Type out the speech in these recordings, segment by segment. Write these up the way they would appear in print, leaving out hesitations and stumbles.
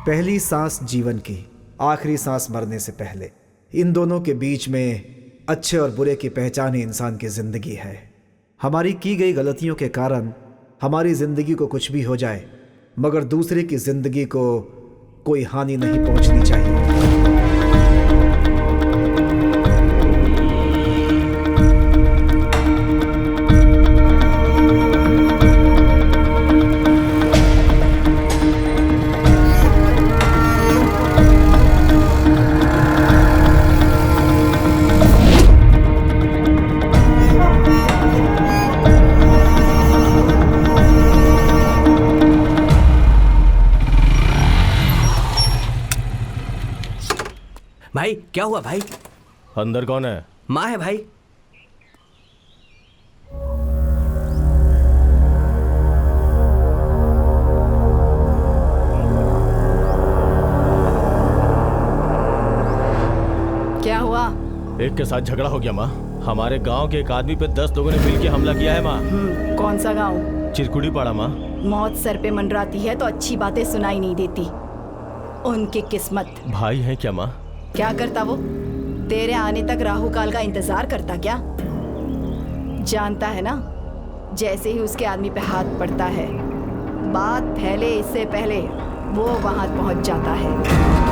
पहली सांस जीवन की, आखिरी सांस मरने से पहले, इन दोनों के बीच में अच्छे और बुरे की पहचान ही इंसान की ज़िंदगी है। हमारी की गई गलतियों के कारण हमारी ज़िंदगी को कुछ भी हो जाए, मगर दूसरे की ज़िंदगी को कोई हानि नहीं पहुंचनी चाहिए। भाई क्या हुआ भाई? अंदर कौन है? माँ है भाई। क्या हुआ? एक के साथ झगड़ा हो गया माँ। हमारे गांव के एक आदमी पे 10 लोगों ने मिलकर हमला किया है माँ। कौन सा गांव? चिरकुड़ी पाड़ा माँ। मौत सर पे मंडराती है तो अच्छी बातें सुनाई नहीं देती। उनकी किस्मत। भाई है क्या माँ? क्या करता वो? तेरे आने तक राहु काल का इंतजार करता क्या? जानता है ना, जैसे ही उसके आदमी पे हाथ पड़ता है, बात फैले इससे पहले वो वहां पहुंच जाता है।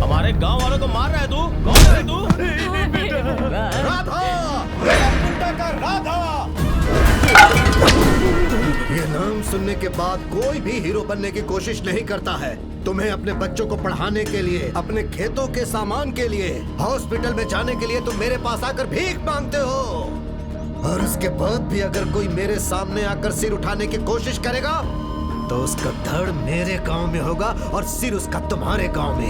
हमारे गांव वालों को मार रहा है तू? कौन है तू? राधा! राधा! ये नाम सुनने के बाद कोई भी हीरो बनने की कोशिश नहीं करता है। तुम्हें अपने बच्चों को पढ़ाने के लिए, अपने खेतों के सामान के लिए, हॉस्पिटल में जाने के लिए तुम मेरे पास आकर भीख मांगते हो। और उसके बाद भी अगर कोई मेरे सामने आकर सिर उठाने की कोशिश करेगा तो उसका धड़ मेरे गांव में होगा और सिर उसका तुम्हारे गांव में।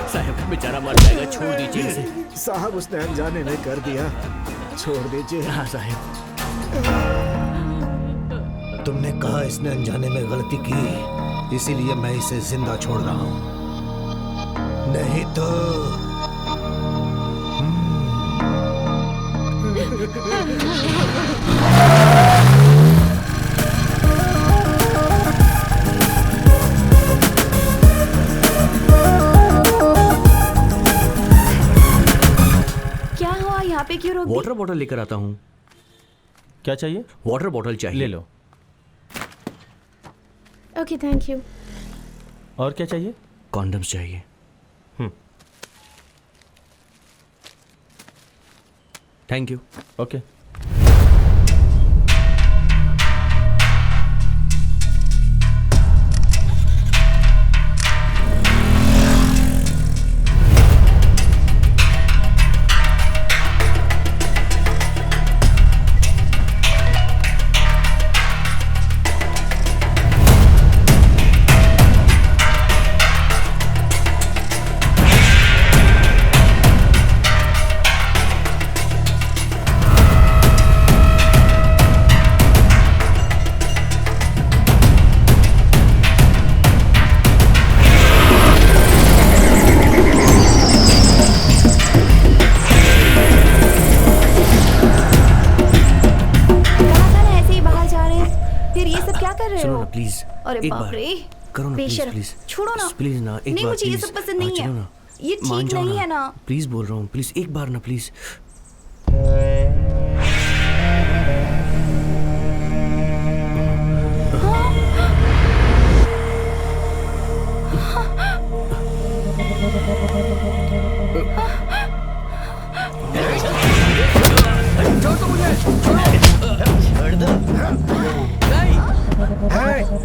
साहब का बेचारा मर जाएगा, छोड़ दीजिए इसे। साहब उसने अनजाने में कर दिया, छोड़ दीजिए। हाँ साहब। तुमने कहा इसने अनजाने में गलती की, इसीलिए मैं इसे जिंदा छोड़ रहा हूं। नहीं तो क्या हुआ? यहाँ पे क्यों रोक दी? वाटर बॉटल लेकर आता हूँ। क्या चाहिए? वाटर बॉटल चाहिए। ले लो। Okay thank you. और क्या चाहिए? कॉन्डम्स चाहिए। Thank you. ओके। प्लीज अरे एक बाप बार रे, करो ना, प्लीज बेशर्म। प्लीज छोड़ो ना। प्लीज ना, एक नहीं, बार मुझे ये प्लीज। सब पसंद नहीं चलो है। ना, ये मान ठीक जाओ नहीं है ना। प्लीज बोल रहा हूँ, प्लीज एक बार ना, प्लीज।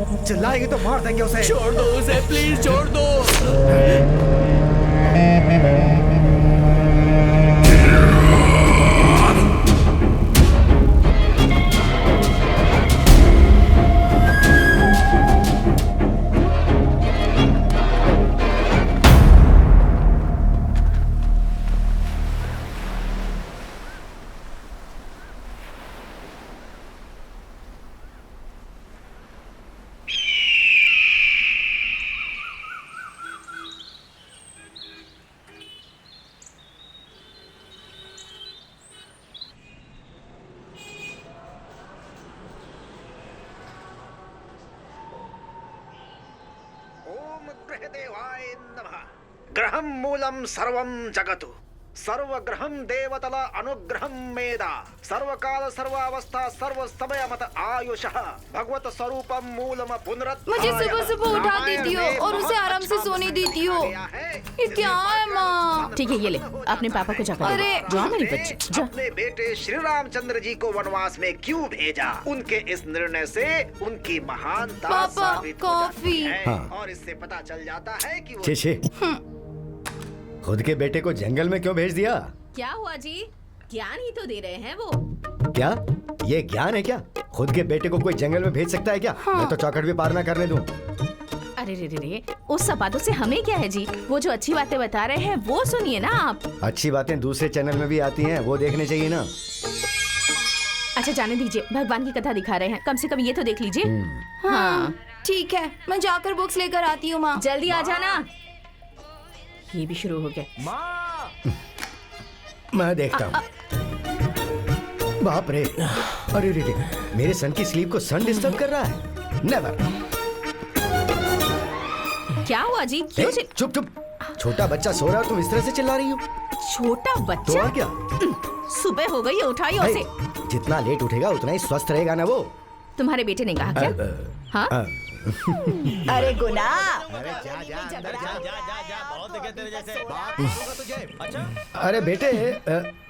चिल्लाएगी तो मार देंगे उसे। छोड़ दो उसे, प्लीज छोड़ दो। ओम ग्रहदेवाय नमः। ग्रहं मूलं सर्वं जगतु, सर्वग्रहं देवतल अनुग्रहं मेदा, सर्वकाल सर्वावस्था सर्व समय मत आयुषः, भगवत स्वरूपम मूलम पुनरत। मुझे सुबह सुबह उठा देती हो और उसे आराम से सोने देती हो। ये क्या है माँ? ठीक है, ये ले अपने पापा को जाकर अरे! दे। जा मेरी बच्ची, जा। अपने बेटे श्री रामचंद्र जी को वनवास में क्यों भेजा? उनके इस निर्णय से उनकी महानता पापा, साबित हो जाती कॉफी। है। हाँ। और इससे पता चल जाता है कि वो छे छे, खुद के बेटे को जंगल में क्यों भेज दिया? क्या हुआ जी? ज्ञान ही तो दे रहे हैं वो। क्या ये ज्ञान है क्या? खुद के बेटे को कोई जंगल में भेज सकता है क्या? मैं तो चौखट भी पार ना करने दूं। अरे रे रे रे, उस सब बातों से हमें क्या है जी? वो जो अच्छी बातें बता रहे हैं वो सुनिए ना आप। अच्छी बातें दूसरे चैनल में भी आती हैं, वो देखने चाहिए ना। अच्छा जाने दीजिए, भगवान की कथा दिखा रहे हैं, कम से कम ये तो देख लीजिए। हाँ ठीक है, मैं जाकर बुक्स लेकर आती हूँ माँ। जल्दी आ जाना। ये भी शुरू हो गया। माँ, मैं देखता हूँ। बाप रे, अरे रे रे, मेरे सन की स्लीप को सन डिस्टर्ब कर रहा है। नेवर। क्या हुआ जी? क्यों चुप चुप, छोटा बच्चा सो रहा है, तुम इस तरह से चिल्ला रही हो? छोटा तो बच्चा? और क्या? सुबह हो गई, उठाइए हे, उसे। जितना लेट उठेगा उतना ही स्वस्थ रहेगा ना वो। तुम्हारे बेटे ने कहा क्या? हाँ? अरे गुना, अरे बेटे,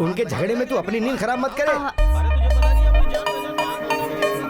उनके झगड़े में तू अपनी नींद खराब मत करे। अरे तुझे पता नहीं अपनी जान में जान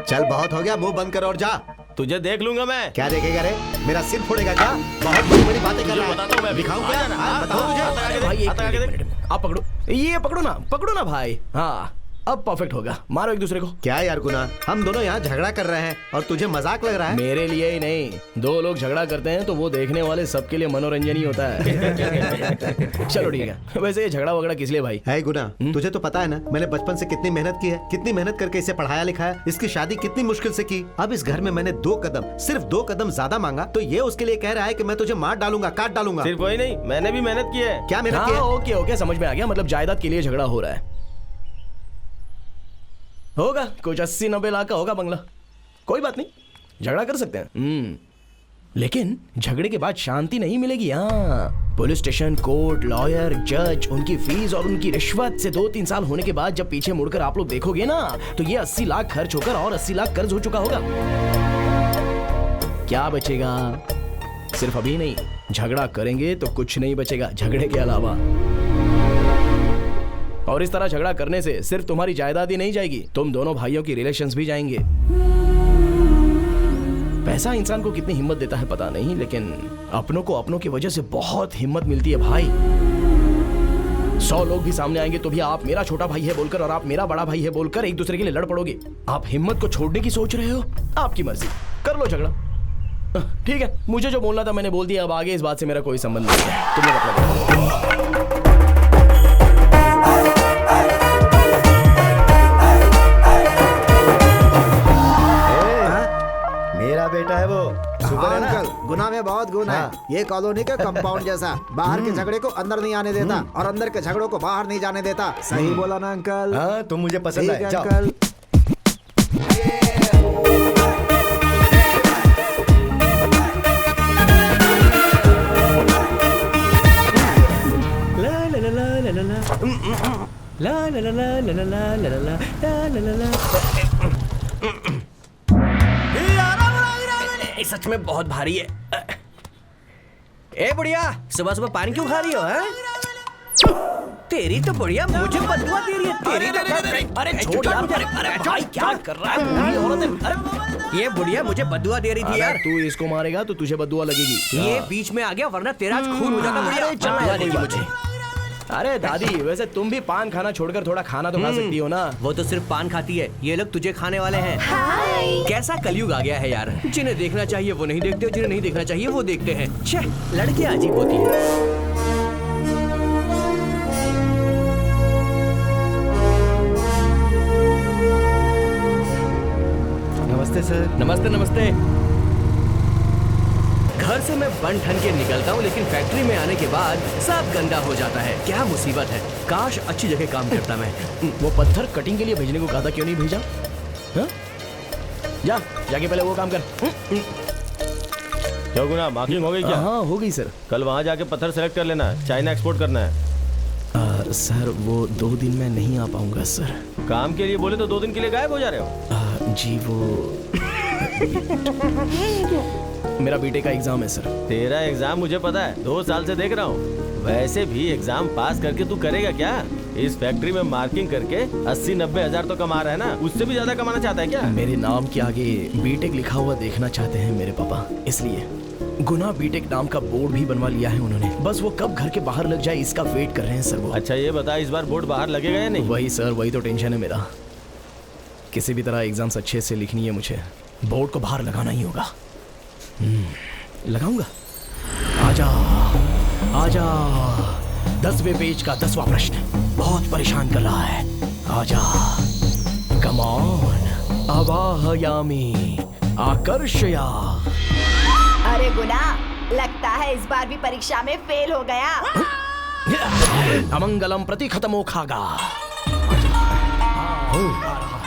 चल बहुत हो गया, मुंह बंद कर और जा। तुझे देख लूंगा मैं। क्या देखेगा रे? मेरा सिर फोड़ेगा क्या? बहुत बड़ी बड़ी बातें कर रहा है। बताता हूँ मैं, दिखाऊं आ क्या? जाना, हाँ, बताओ हाँ, मुझे। भाई एक मिनट, आप पकड़ो, ये पकड़ो ना भाई। हाँ अब परफेक्ट होगा, मारो एक दूसरे को। क्या यार गुना, हम दोनों यहाँ झगड़ा कर रहे हैं और तुझे मजाक लग रहा है? मेरे लिए ही नहीं, दो लोग झगड़ा करते हैं तो वो देखने वाले सबके लिए मनोरंजन ही होता है। चलो ठीक है, वैसे ये झगड़ा वगड़ा किस लिए भाई? है गुना, तुझे तो पता है ना, मैंने बचपन से कितनी मेहनत की है, कितनी मेहनत करके इसे पढ़ाया लिखाया, इसकी शादी कितनी मुश्किल से की। अब इस घर में मैंने सिर्फ दो कदम ज्यादा मांगा तो ये उसके लिए कह रहा है कि मैं तुझे मार डालूंगा, काट डालूंगा। सिर्फ वही नहीं, मैंने भी मेहनत की है। क्या मेहनत की है? ओके ओके, समझ में आ गया, मतलब जायदाद के लिए झगड़ा हो रहा है। होगा कुछ 80-90 लाख का होगा बंगला, कोई बात नहीं, झगड़ा कर सकते हैं। लेकिन झगड़े के बाद शांति नहीं मिलेगी। यहाँ पुलिस स्टेशन, कोर्ट, लॉयर, जज, उनकी फीस और उनकी रिश्वत से 2-3 साल होने के बाद जब पीछे मुड़कर आप लोग देखोगे ना, तो ये 80 लाख खर्च होकर और 80 लाख कर्ज हो चुका होगा। क्या बचेगा? सिर्फ अभी नहीं, झगड़ा करेंगे तो कुछ नहीं बचेगा झगड़े के अलावा। और इस तरह झगड़ा करने से सिर्फ तुम्हारी जायदाद ही नहीं जाएगी, तुम दोनों भाइयों की रिलेशंस भी जाएंगे। पैसा इंसान को कितनी हिम्मत देता है पता नहीं, लेकिन अपनों को अपनों की वजह से बहुत हिम्मत मिलती है भाई। 100 लोग भी सामने आएंगे तो भी आप मेरा छोटा भाई है बोलकर और आप मेरा बड़ा भाई है बोलकर एक दूसरे के लिए लड़ पड़ोगे। आप हिम्मत को छोड़ने की सोच रहे हो, आपकी मर्जी, कर लो झगड़ा। ठीक है, मुझे जो बोलना था मैंने बोल दिया, अब आगे इस बात से मेरा कोई संबंध नहीं है। तुम्हें मतलब मेरा बेटा है वो, सुपर है ना? अंकल, गुना में बहुत गुण है। हाँ। ये कॉलोनी का कंपाउंड जैसा, बाहर के झगड़े को अंदर नहीं आने देता और अंदर के झगड़ों को बाहर नहीं जाने देता। सही बोला ना अंकल? हाँ, तुम मुझे पसंद ठीक है, है जाओ। अंकल। ला ला ला ला ला ला ला ला सच में बहुत भारी है। ए बुढ़िया, सुबह सुबह पानी क्यों खा रही हो? तेरी तो बुढ़िया मुझे बदुआ दे रही है। तेरी तो अरे छोड़ यार, अरे भाई क्या कर रहा है? बूढ़ी औरत है। अरे ये बुढ़िया मुझे बदुआ दे रही थी यार। तू इसको मारेगा तो तुझे बदुआ लगेगी। ये बीच में आ गया वरना तेरा आज खून हो जाता। बुढ़िया बदुआ देगी मुझे। अरे दादी, वैसे तुम भी पान खाना छोड़कर थोड़ा खाना तो खा सकती हो ना। वो तो सिर्फ पान खाती है, ये लोग तुझे खाने वाले हैं। कैसा कलयुग आ गया है यार। जिन्हें देखना चाहिए वो नहीं देखते, जिन्हें नहीं देखना चाहिए वो देखते हैं। छे, लड़कियां अजीब होती हैं। नमस्ते सर। नमस्ते नमस्ते। घर से मैं बन ठन के निकलता हूँ, लेकिन फैक्ट्री में आने के बाद सब गंदा हो जाता है। क्या मुसीबत है। काश अच्छी जगह काम करता मैं। वो पत्थर कटिंग के लिए भेजने को कहा था, क्यों नहीं भेजा? हाँ? जाके पहले वो काम कर। क्या गुना, मार्किंग हो गई क्या? हाँ हो गई सर। कल वहाँ जाके पत्थर सेलेक्ट कर लेना, चाइना एक्सपोर्ट करना है। सर वो 2 दिन में नहीं आ पाऊंगा सर। काम के लिए बोले तो 2 दिन के लिए गायब हो जा रहे हो? जी वो मेरा बीटेक का एग्जाम है सर। तेरा एग्जाम मुझे पता है, 2 साल से देख रहा हूँ। वैसे भी एग्जाम पास करके तू करेगा क्या? इस फैक्ट्री में मार्किंग करके 80-90 हजार तो कमा रहा है ना, उससे भी ज्यादा कमाना चाहता है क्या? मेरे नाम के आगे बीटेक लिखा हुआ देखना चाहते हैं मेरे पापा, इसलिए गुना बीटेक नाम का बोर्ड भी बनवा लिया है उन्होंने। बस वो कब घर के बाहर लग जाए इसका वेट कर रहे हैं सर वो। अच्छा ये बता, इस बार बोर्ड बाहर लगेगा या नहीं? वही सर, वही तो टेंशन है मेरा। किसी भी तरह एग्जाम्स अच्छे से लिखनी है मुझे, बोर्ड को बाहर लगाना ही होगा। लगाऊंगा। आजा आजा, 10वें पेज का 10वां प्रश्न बहुत परेशान कर रहा है। आजा, कम ऑन, आवाहयामी आकर्षया। अरे गुना, लगता है इस बार भी परीक्षा में फेल हो गया। अमंगलम प्रति खत्मो खागा।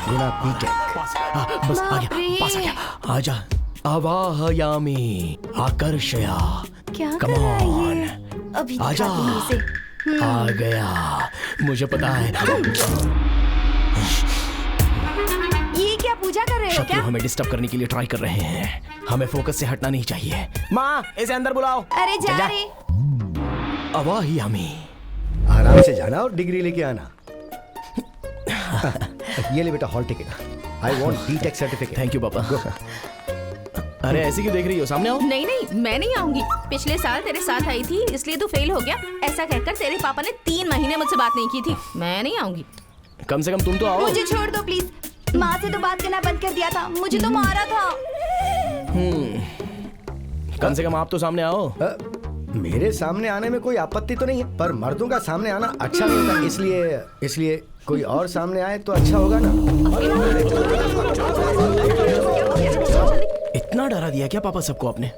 गुना बीटेक। बस आ गया, पास आ गया। आजा, आवाहयामी आकर्षया। क्या Come कर रहा है on. ये? अभी आजा। दिखाती हूँ इसे। आ गया, मुझे पता है। ये क्या पूजा कर रहे हो शत्रु क्या? हमें डिस्टर्ब करने के लिए ट्राई कर रहे हैं, हमें फोकस से हटना नहीं चाहिए। माँ, इसे अंदर बुलाओ। अरे जा रे। आवाहयामी। आराम से जाना और डिग्री लेके आना। ये ले बेटा hall ticket. I want BTech certificate. Thank you पापा। अरे ऐसी क्यों देख रही हो, सामने आओ। नहीं नहीं, मैं नहीं आऊंगी। पिछले साल तेरे साथ आई थी इसलिए तू फेल हो गया। ऐसा कहकर तेरे पापा ने 3 महीने मुझसे बात नहीं की थी। मैं नहीं आऊंगी। कम से कम तुम तो आओ। मुझे छोड़ दो प्लीज। माँ से तो बात करना बंद कर दिया था, मुझे तो मारा था। कम से कम आप तो सामने आओ। मेरे सामने आने में कोई आपत्ति तो नहीं है, पर मर्दों का सामने आना अच्छा नहीं होता, इसलिए कोई और सामने आए तो अच्छा होगा ना। इतना डरा दिया क्या पापा सबको आपने?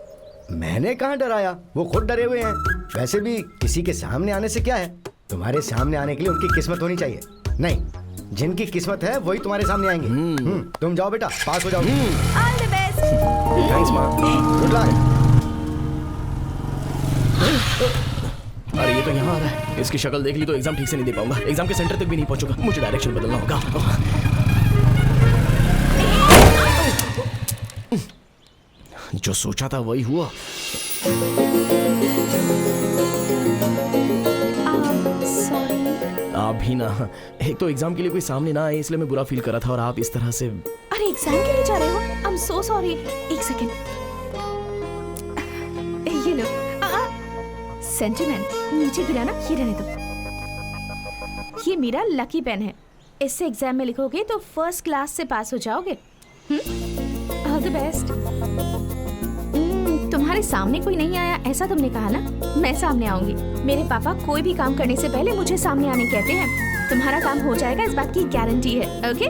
मैंने कहाँ डराया, वो खुद डरे हुए हैं। वैसे भी किसी के सामने आने से क्या है, तुम्हारे सामने आने के लिए उनकी किस्मत होनी चाहिए। नहीं, जिनकी किस्मत है वही तुम्हारे सामने आएंगे। तुम जाओ बेटा, पास हो जाओ। All the best. थैंक्स माँ। Good luck. अरे ये तो यहाँ आ रहा है, इसकी शक्ल देख ली तो एग्जाम ठीक से नहीं दे पाऊंगा। एग्जाम के सेंटर तक भी नहीं पहुंचूंगा, मुझे डायरेक्शन बदलना होगा। जो सोचा था वही हुआ। सॉरी। आप भी ना, एक तो एग्जाम के लिए कोई सामने ना आए इसलिए मैं बुरा फील कर रहा था, और आप इस तरह से। अरे एग्जाम के लिए जा रहे हो? I am so sorry. एक सेकेंड, ये लो। सेंटिमेंट नीचे गिरा ना, ये रहने दो। ये मेरा लकी पेन है, इससे एग्जाम में लिखोगे तो फर्स्ट क्लास से पास हो जाओगे। All the best. तुम्हारे सामने कोई नहीं आया ऐसा तुमने कहा ना, मैं सामने आऊंगी। मेरे पापा कोई भी काम करने से पहले मुझे सामने आने कहते हैं। तुम्हारा काम हो जाएगा, इस बात की गारंटी है। ओके